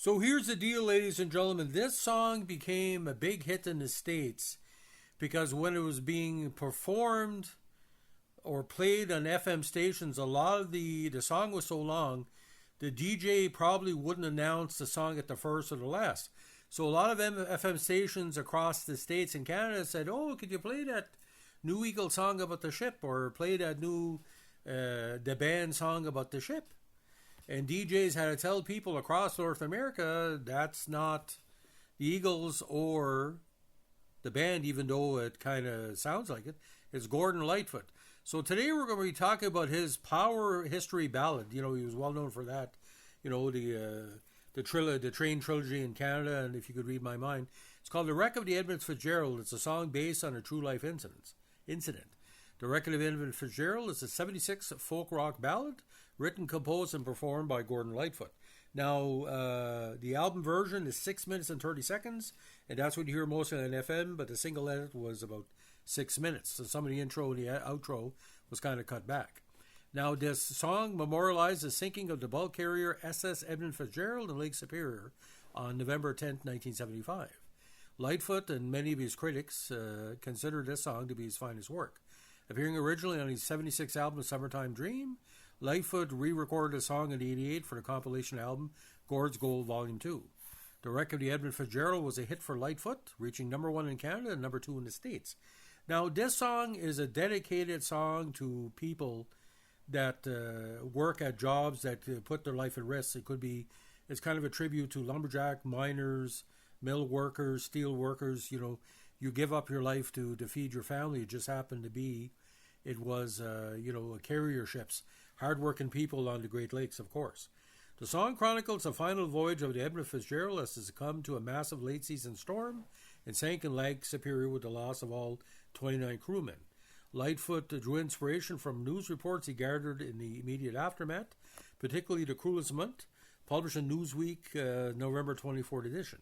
So here's the deal, ladies and gentlemen. This song became a big hit in the States because when it was being performed or played on FM stations, a lot of the song was so long, the DJ probably wouldn't announce the song at the first or the last. So a lot of FM stations across the States and Canada said, oh, could you play that New Eagle song about the ship, or play that new the band song about the ship? And DJs had to tell people across North America that's not the Eagles or the band, even though it kind of sounds like it. It's Gordon Lightfoot. So today we're going to be talking about his power history ballad. You know, he was well known for that. You know, the Train trilogy in Canada, and If You Could Read My Mind. It's called The Wreck of the Edmund Fitzgerald. It's a song based on a true life incident. The Wreck of the Edmund Fitzgerald is a 76 folk rock ballad written, composed, and performed by Gordon Lightfoot. Now, the album version is 6 minutes and 30 seconds, and that's what you hear mostly on FM, but the single edit was about 6 minutes. So some of the intro and the outro was kind of cut back. Now, this song memorialized the sinking of the bulk carrier SS Edmund Fitzgerald in Lake Superior on November 10, 1975. Lightfoot and many of his critics consider this song to be his finest work. Appearing originally on his 76 album Summertime Dream, Lightfoot re-recorded the song in '88 for the compilation album Gord's Gold Volume 2. The Wreck of the Edmund Fitzgerald was a hit for Lightfoot, reaching number 1 in Canada and number 2 in the States. Now, this song is a dedicated song to people that work at jobs that put their life at risk. It's kind of a tribute to lumberjack, miners, mill workers, steel workers. You know, you give up your life to feed your family. It just happened to be, it was, carrier ships. Hard-working people on the Great Lakes, of course. The song chronicles the final voyage of the Edmund Fitzgerald as it succumbed to a massive late-season storm and sank in Lake Superior with the loss of all 29 crewmen. Lightfoot drew inspiration from news reports he gathered in the immediate aftermath, particularly the Cruelest Month, published in Newsweek, November 24th edition.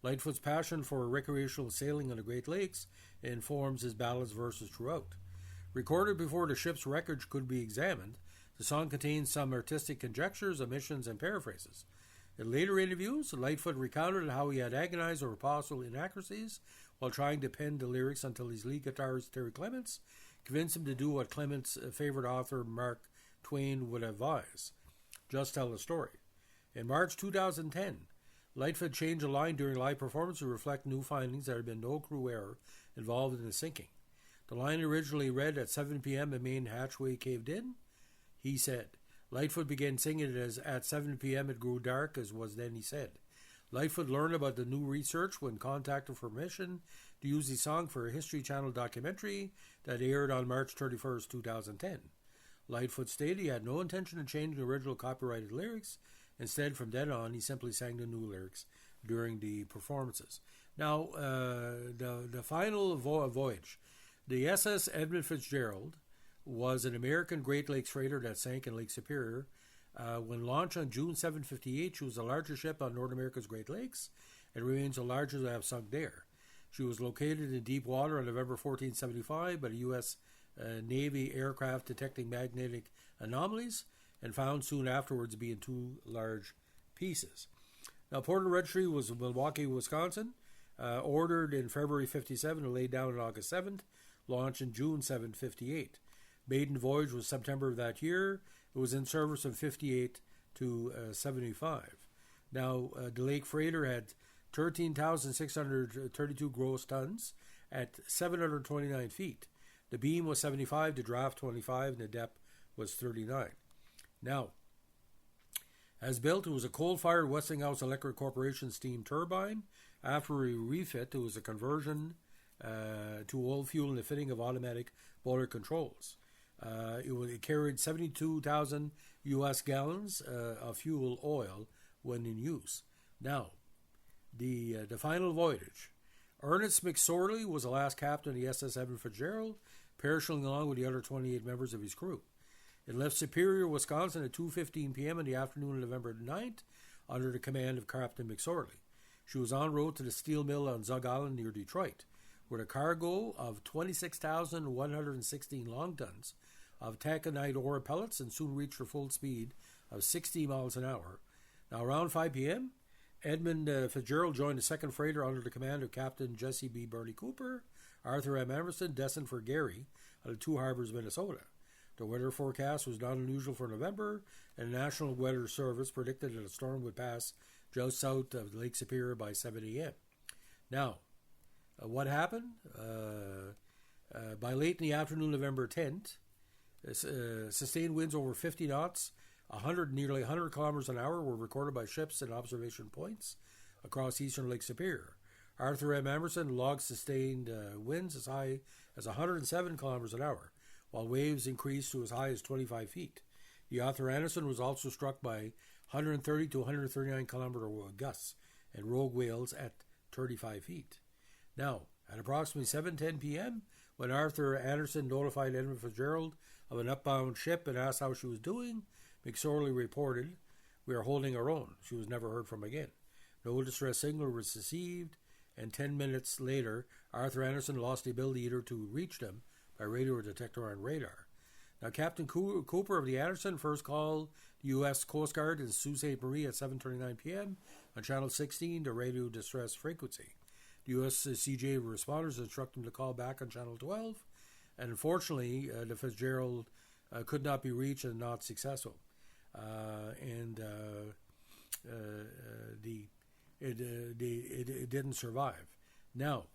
Lightfoot's passion for recreational sailing on the Great Lakes informs his ballads verses throughout. Recorded before the ship's wreckage could be examined, the song contains some artistic conjectures, omissions, and paraphrases. In later interviews, Lightfoot recounted how he had agonized over possible inaccuracies while trying to pen the lyrics until his lead guitarist Terry Clements convinced him to do what Clements' favorite author Mark Twain would advise: just tell the story. In March 2010, Lightfoot changed a line during live performance to reflect new findings. There had been no crew error involved in the sinking. The line originally read, "At 7 p.m. the main hatchway caved in." He said. Lightfoot began singing it as "At 7 p.m. it grew dark," as was then he said. Lightfoot learned about the new research when contacted for permission to use the song for a History Channel documentary that aired on March 31st, 2010. Lightfoot stated he had no intention of changing the original copyrighted lyrics. Instead, from then on, he simply sang the new lyrics during the performances. Now, the final voyage. The SS Edmund Fitzgerald was an American Great Lakes freighter that sank in Lake Superior. When launched on June 7, 1958, she was the largest ship on North America's Great Lakes and remains the largest to have sunk there. She was located in deep water on November 14, 1975 by the U.S. Navy aircraft detecting magnetic anomalies and found soon afterwards to be in 2 large pieces. Now, port of registry was Milwaukee, Wisconsin, ordered in February 1957 and laid down on August 7th, launched in June 7, 1958. Maiden voyage was September of that year. It was in service from 58 to 75. Now, the Lake Freighter had 13,632 gross tons at 729 feet. The beam was 75, the draft 25, and the depth was 39. Now, as built, it was a coal-fired Westinghouse Electric Corporation steam turbine. After a refit, it was a conversion to oil fuel and the fitting of automatic boiler controls. It carried 72,000 U.S. gallons of fuel oil when in use. Now, the final voyage. Ernest McSorley was the last captain of the SS Edmund Fitzgerald, perishing along with the other 28 members of his crew. It left Superior, Wisconsin at 2:15 p.m. in the afternoon of November 9th under the command of Captain McSorley. She was en route to the steel mill on Zug Island near Detroit, with a cargo of 26,116 long tons of taconite ore pellets and soon reached her full speed of 60 miles an hour. Now, around 5 p.m., Edmund Fitzgerald joined the second freighter under the command of Captain Jesse B. Burley Cooper. Arthur M. Emerson, destined for Gary out of Two Harbors, Minnesota. The weather forecast was not unusual for November, and the National Weather Service predicted that a storm would pass just south of Lake Superior by 7 a.m. Now, what happened? By late in the afternoon, November 10th, sustained winds over 50 knots, nearly 100 kilometers an hour, were recorded by ships and observation points across eastern Lake Superior. Arthur M. Emerson logged sustained winds as high as 107 kilometers an hour, while waves increased to as high as 25 feet. The Arthur Anderson was also struck by 130 to 139 kilometer gusts and rogue whales at 35 feet. Now, at approximately 7:10 p.m., when Arthur Anderson notified Edmund Fitzgerald of an upbound ship and asked how she was doing, McSorley reported, "We are holding our own." She was never heard from again. No distress signal was received, and 10 minutes later, Arthur Anderson lost the ability either to reach them by radio detector on radar. Now, Captain Cooper of the Anderson first called the U.S. Coast Guard in Sault Ste. Marie at 7:39 p.m. on Channel 16, the radio distress frequency. The U.S. CJ responders instructed them to call back on Channel 12, and unfortunately, the Fitzgerald could not be reached and not successful. It didn't survive. Now,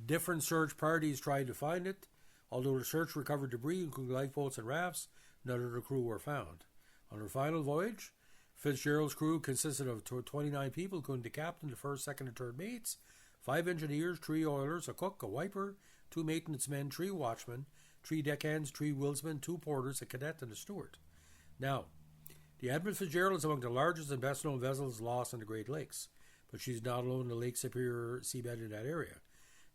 different search parties tried to find it. Although the search recovered debris, including lifeboats and rafts, none of the crew were found. On her final voyage, Fitzgerald's crew consisted of 29 people, including the captain, the first, second, and third mates, 5 engineers, 3 oilers, a cook, a wiper, 2 maintenance men, 3 watchmen, 3 deckhands, 3 wheelsmen, 2 porters, a cadet, and a steward. Now, the Edmund Fitzgerald is among the largest and best-known vessels lost in the Great Lakes, but she's not alone in the Lake Superior seabed in that area.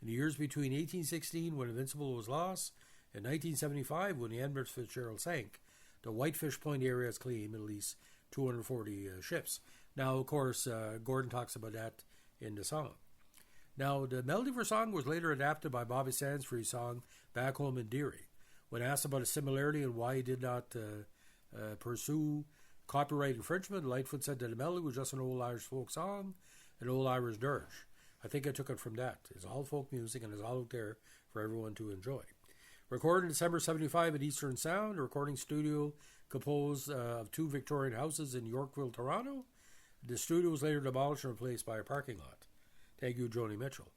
In the years between 1816, when Invincible was lost, and 1975, when the Edmund Fitzgerald sank, the Whitefish Point area has claimed at least 240 ships. Now, of course, Gordon talks about that in the song. Now, the melody for the song was later adapted by Bobby Sands for his song Back Home in Deary. When asked about a similarity and why he did not pursue copyright infringement, Lightfoot said that the melody was just an old Irish folk song, an old Irish dirge. I think I took it from that. It's all folk music and it's all out there for everyone to enjoy. Recorded in December 75 at Eastern Sound, a recording studio composed of 2 Victorian houses in Yorkville, Toronto. The studio was later demolished and replaced by a parking lot. Thank you, Joni Mitchell.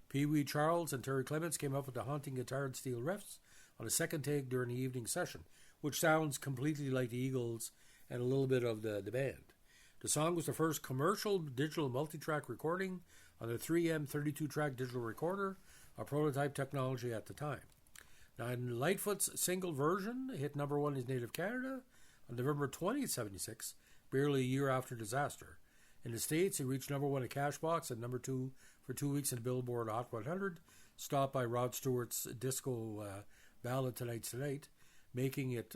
Pee Wee Charles and Terry Clements came up with the haunting guitar and steel riffs on a second take during the evening session, which sounds completely like the Eagles and a little bit of the band. The song was the first commercial digital multi-track recording on the 3M 32-track digital recorder, a prototype technology at the time. Now, in Lightfoot's single version, it hit number 1 in his native Canada on November 20th, 76, barely a year after disaster. In the States, it reached number 1 at Cashbox and number 2 for 2 weeks in Billboard Hot 100, stopped by Rod Stewart's disco ballad Tonight's Tonight, making it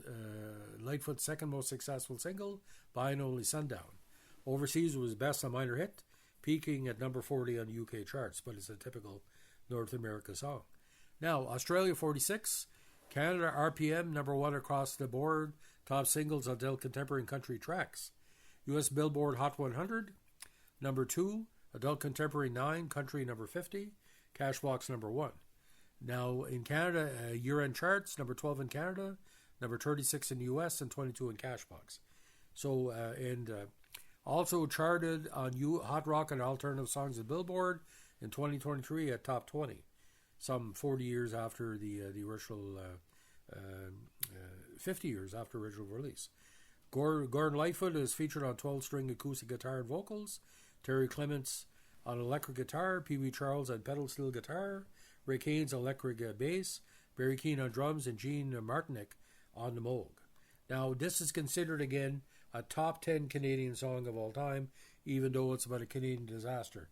Lightfoot's second most successful single, behind only Sundown. Overseas, it was best a minor hit, peaking at number 40 on the UK charts, but it's a typical North America song. Now, Australia 46, Canada RPM number 1 across the board, top singles on adult contemporary and country tracks. US Billboard Hot 100, number 2, adult contemporary 9, country number 50, Cashbox number 1. Now, in Canada, year-end charts, number 12 in Canada, number 36 in the US, and 22 in Cashbox. So, also charted on Hot Rock and Alternative Songs of Billboard in 2023 at top 20, some 40 years after the original, 50 years after original release. Gordon Lightfoot is featured on 12-string acoustic guitar and vocals, Terry Clements on electric guitar, Pee Wee Charles on pedal steel guitar, Rick Haynes on electric bass, Barry Keane on drums, and Gene Martinick on the Moog. Now, this is considered, again, a top 10 Canadian song of all time, even though it's about a Canadian disaster.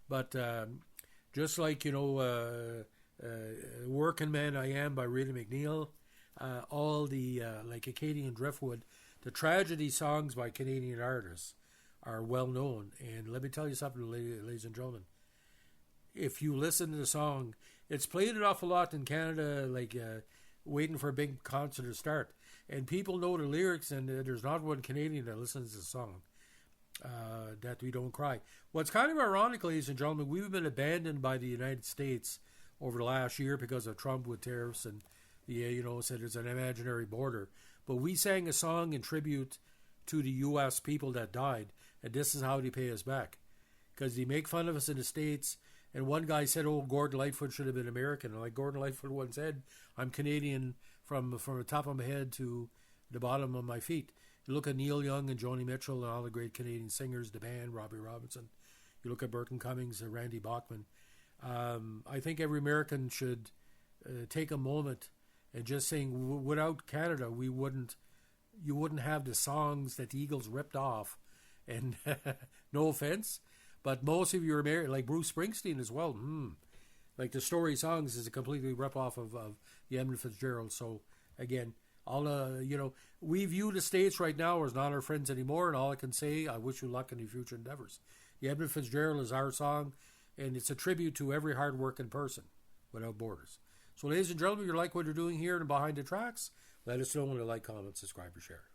But just like, Working Man I Am by Rita McNeil, all the, like Acadian Driftwood, the tragedy songs by Canadian artists are well known. And let me tell you something, ladies and gentlemen. If you listen to the song, it's played an awful lot in Canada, like waiting for a big concert to start. And people know the lyrics, and there's not one Canadian that listens to the song. that we don't cry. What's kind of ironic, ladies and gentlemen, we've been abandoned by the United States over the last year because of Trump with tariffs and said it's an imaginary border. But we sang a song in tribute to the U.S. people that died, and this is how they pay us back. Because they make fun of us in the States, and one guy said, "Oh, Gordon Lightfoot should have been American." And like Gordon Lightfoot once said, "I'm Canadian from the top of my head to the bottom of my feet." You look at Neil Young and Joni Mitchell and all the great Canadian singers, the band, Robbie Robinson. You look at Burton Cummings and Randy Bachman. I think every American should take a moment and just saying, without Canada, you wouldn't have the songs that the Eagles ripped off. And no offense, but most of you are American, like Bruce Springsteen as well. Like the Story songs is a completely rip off of the Edmund Fitzgerald. So again, we view the States right now as not our friends anymore, and all I can say, I wish you luck in your future endeavors. The Edmund Fitzgerald is our song, and it's a tribute to every hard-working person without borders. So ladies and gentlemen, if you like what you're doing here and Behind the Tracks, let us know in the like, comment, subscribe, or share.